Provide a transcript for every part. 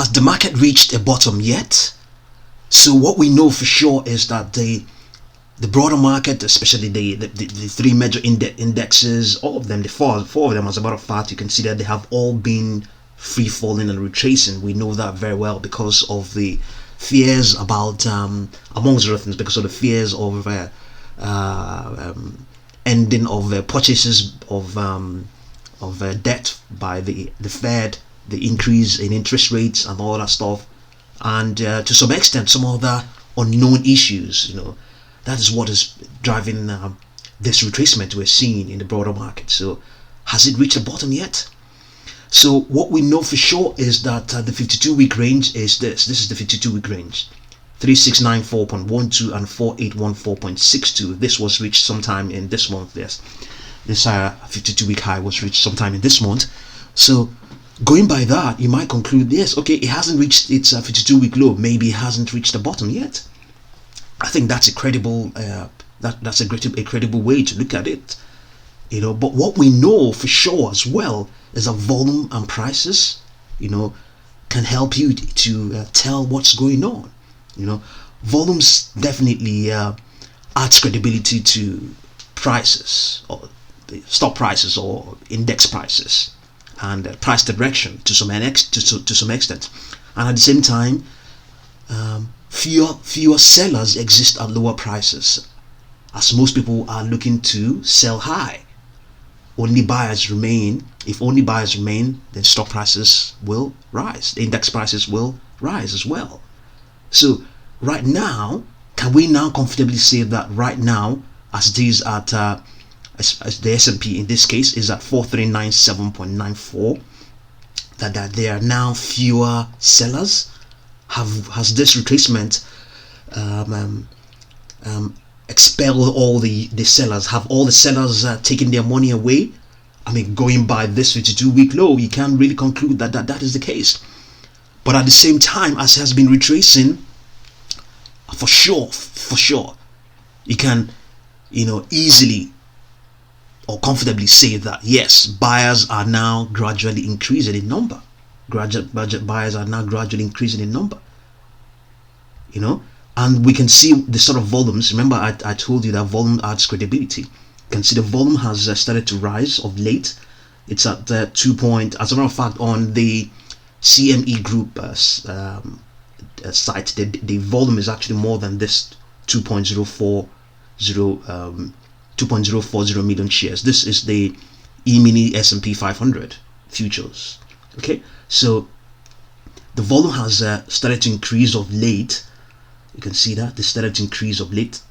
has the market reached a bottom yet? So what we know for sure is that the broader market, especially the three major indexes, all of them, the four of them, as a matter of fact, you can see that they have all been free falling and retracing. We know that very well because of the fears about, amongst other things, because of the fears of ending of purchases of debt by the Fed, the increase in interest rates and all that stuff, and to some extent some other unknown issues. That is what is driving this retracement we're seeing in the broader market. So has it reached a bottom yet? So what we know for sure is that the 52-week range is this. This is the 52-week range. 3694.12 and 4814.62. This was reached sometime in this month. Yes, this 52-week high was reached sometime in this month. So going by that, you might conclude, yes, okay, it hasn't reached its 52-week low. Maybe it hasn't reached the bottom yet. I think that's a credible that's a credible way to look at it. But what we know for sure as well is that volume and prices, can help you to tell what's going on. Volumes definitely adds credibility to prices, or the stock prices or index prices, and price direction to some extent. And at the same time, fewer sellers exist at lower prices, as most people are looking to sell high. Only buyers remain. If only buyers remain, then stock prices will rise. The index prices will rise as well. So right now, can we now comfortably say that right now, as it is at as the S&P in this case is at 4397.94, that there are now fewer sellers? Has this retracement expelled all the sellers? Have all the sellers taken their money away? I mean, going by this 52-week low, you can't really conclude that is the case. But at the same time, as it has been retracing, for sure, you can, easily or comfortably say that yes, buyers are now gradually increasing in number. Budget buyers are now gradually increasing in number. And we can see the sort of volumes. Remember, I told you that volume adds credibility. You can see the volume has started to rise of late. It's at 2 point. As a matter of fact, on the CME Group site, the volume is actually more than this 2.040 million shares. This is the E-mini S&P 500 futures. Okay, so the volume has started to increase of late. You can see that they started to increase of late.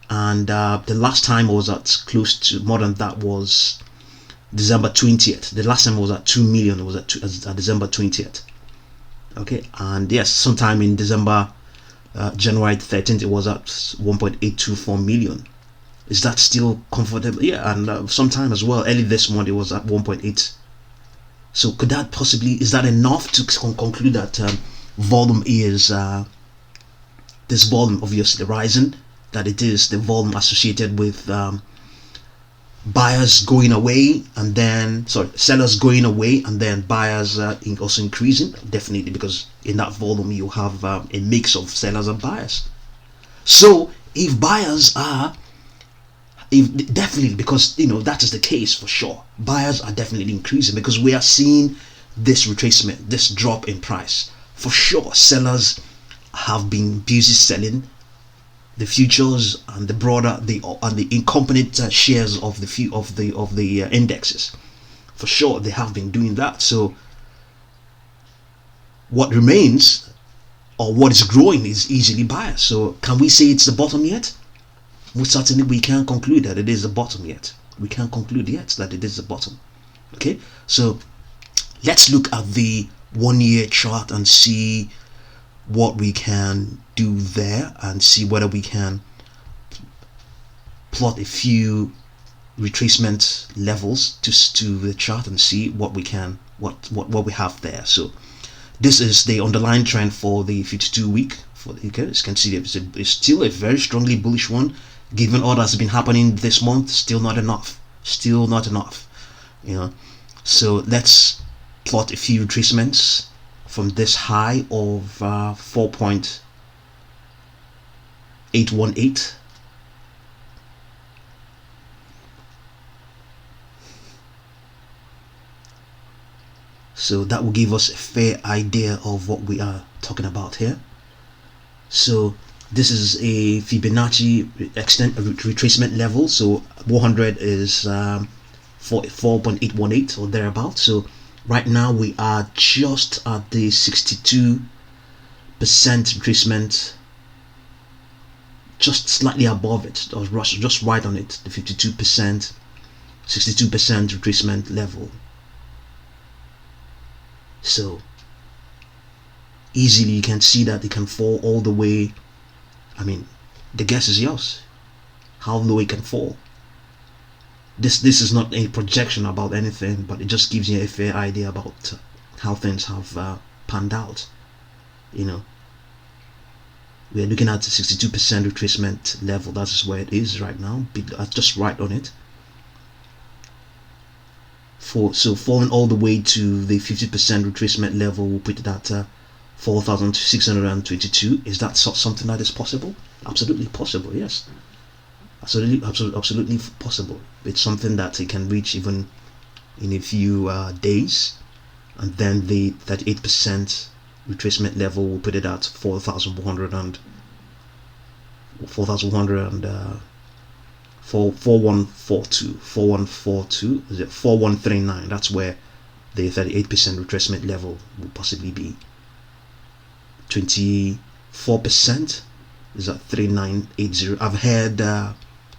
And the last time was at close to more than that was December 20th. The last time was at 2 million. It was at December 20th. Okay, and yes, sometime in December, January 13th, it was at 1.824 million. Is that still comfortable? Yeah, and sometime as well, early this month, it was at 1.8. So could that possibly, is that enough to conclude that volume is, this volume obviously rising, that it is the volume associated with buyers going away and then, sellers going away and then buyers also increasing? Definitely, because in that volume you have a mix of sellers and buyers. So if buyers are, definitely, because that is the case for sure, buyers are definitely increasing because we are seeing this retracement, this drop in price. For sure, sellers have been busy selling the futures and the broader the incompetent shares of the indexes. For sure, they have been doing that. So what remains, or what is growing, is easily buyers. So can we say it's the bottom yet? Most certainly we can't conclude that it is the bottom yet. We can't conclude yet that it is the bottom. Okay, so let's look at the 1 year chart and see what we can do there, and see whether we can plot a few retracement levels to the chart and see what we can what we have there. So this is the underlying trend for the 52-week. For the, okay, as you can see, it's still a very strongly bullish one. Given all that's been happening this month, still not enough. So let's plot a few retracements from this high of 4.818. So that will give us a fair idea of what we are talking about here. So this is a Fibonacci extent retracement level. So 100 is 4.818 or thereabout. So right now we are just at the 62% retracement, just slightly above it, or just right on it, the 52%, 62% retracement level. So easily you can see that it can fall all the way. I mean, the guess is yours how low it can fall. This is not a projection about anything, but it just gives you a fair idea about how things have panned out. You know, we are looking at 62% retracement level. That is where it is right now, just right on it. So falling all the way to the 50% retracement level, we'll put it at 4,622. Is that something that is possible? Absolutely possible, yes. Absolutely possible. It's something that it can reach even in a few days, and then the 38% retracement level will put it at 4142, is it 4139? That's where the 38% retracement level will possibly be. 24% is at 3980. I've heard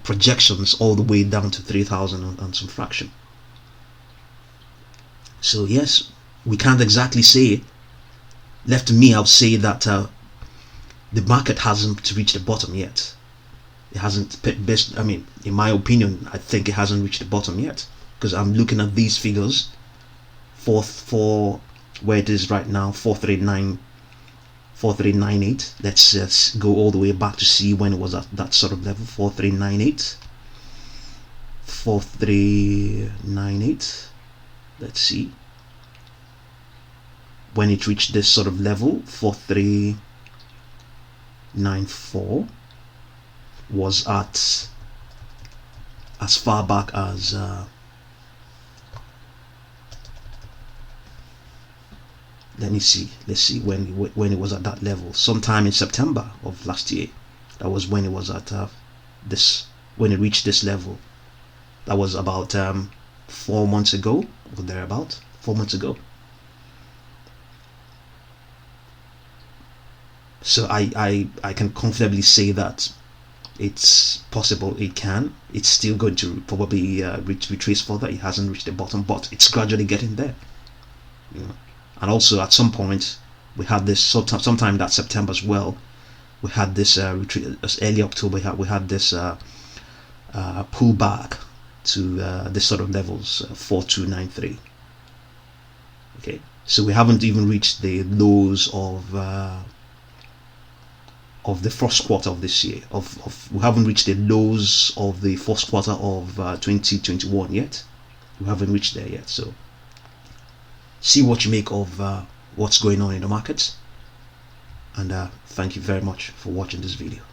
projections all the way down to 3000 and some fraction. So yes, we can't exactly say. Left to me, I would say that the market hasn't reached the bottom yet. It hasn't. I mean, in my opinion, I think it hasn't reached the bottom yet, because I'm looking at these figures for where it is right now, 4398. Let's just go all the way back to see when it was at that sort of level. 4398. Let's see when it reached this sort of level. 4394 was at as far back as let's see when it was at that level. Sometime in September of last year, that was when it was at when it reached this level. That was about 4 months ago, or thereabout. 4 months ago. So I can comfortably say that it's possible it can. It's still going to probably retrace further. It hasn't reached the bottom, but it's gradually getting there. You know. And also at some point we had this sometime that September as well. We had this retreat. Early October we had this pullback to this sort of levels, 4293. Okay, so we haven't even reached the lows of the first quarter of this year. We haven't reached the lows of the first quarter of 2021 yet. We haven't reached there yet. So see what you make of what's going on in the markets, and thank you very much for watching this video.